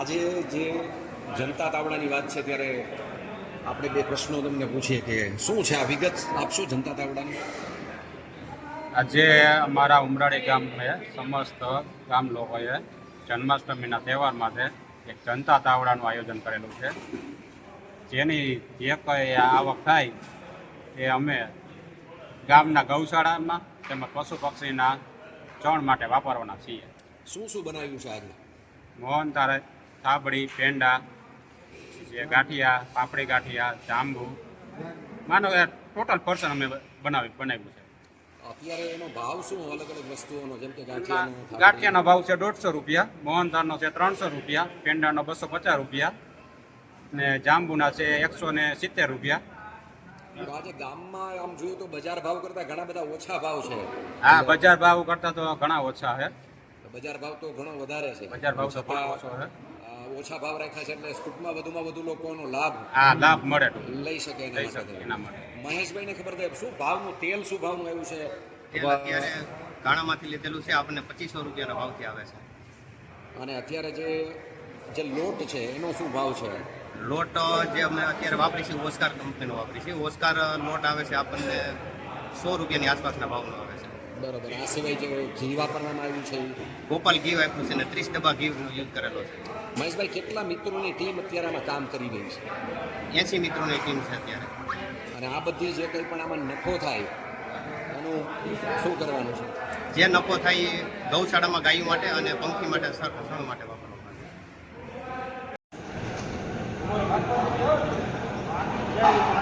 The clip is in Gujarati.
આજે જે જનતા તાવડાની વાત છે ત્યારે આપણે બે પ્રશ્નો તમને પૂછીએ કે શું છે આ વિગત આપશો જનતા તાવડાની? આજે અમારા ઉમરાળી ગામે સમસ્ત ગામ લોકોએ જન્માષ્ટમીના તહેવાર માટે એક જનતા તાવડાનું આયોજન કરેલું છે. જેની જે કંઈ આવક થાય એ અમે ગામના ગૌશાળામાં તેમજ પશુ પક્ષીના ચણ માટે વાપરવાના છીએ. શું શું બનાવ્યું છે આજે? મોહન તારે થાબડી, પેંડા, જે ગાંઠિયા, પાપડી ગાંઠિયા, જાંબુ, માનો કે ટોટલ પર્સન અમે બનાવ્યું છે. અત્યારે એનો ભાવ શું અલગ અલગ વસ્તુઓનો, જેમ કે ગાંઠિયાનો ગાંઠિયાનો ભાવ છે 150 રૂપિયા, મોહનથાળનો છે 300 રૂપિયા, પેંડાનો 250 રૂપિયા ને જાંબુના છે 170 રૂપિયા. તો આજે ગામમાં આમ જોઈએ તો બજાર ભાવ કરતા ઘણા બધા ઓછા ભાવ છે. હા, બજાર ભાવ કરતા તો ઘણા ઓછા છે. બજાર ભાવ તો ઘણો વધારે છે. બજાર ભાવ તો ઘણો ઓછો છે. ઓછા ભાવ રાખ્યા છે એટલે ટૂંકમાં વધુમાં વધુ લોકોનો લાભ લાભ મળે લઈ શકે એના માટે. મહેશભાઈને ખબર થાય શું ભાવનું તેલ શું ભાવનું આવ્યું છે? અત્યારે ગાણામાંથી લીધેલું છે, આપણને 2500 રૂપિયાના ભાવથી આવે છે. અને અત્યારે જે લોટ છે એનો શું ભાવ છે? લોટ જે અમે અત્યારે વાપરીશું ઓસ્કાર કંપનીનો વાપરીશું. ઓસ્કાર લોટ આવે છે આપણને 100 રૂપિયાની આસપાસના ભાવનો આવે છે. બરોબર. આ સિવાય જે ઘી વાપરવામાં આવ્યું છે ગોપાલ ઘી વાપર્યું છે અને 30 ડબ્બા ઘીનો યુઝ કરેલો છે. મહેશભાઈ, કેટલા મિત્રોની ટીમ અત્યારે આમાં કામ કરી રહી છે? 80 મિત્રોની ટીમ છે અત્યારે. અને આ બધી જે કંઈ પણ આમાં નફો થાય એનું શું કરવાનું છે? જે નફો થાય એ ગૌશાળામાં ગાયો માટે અને પંખી માટે સણ માટે વાપરવામાં આવે છે.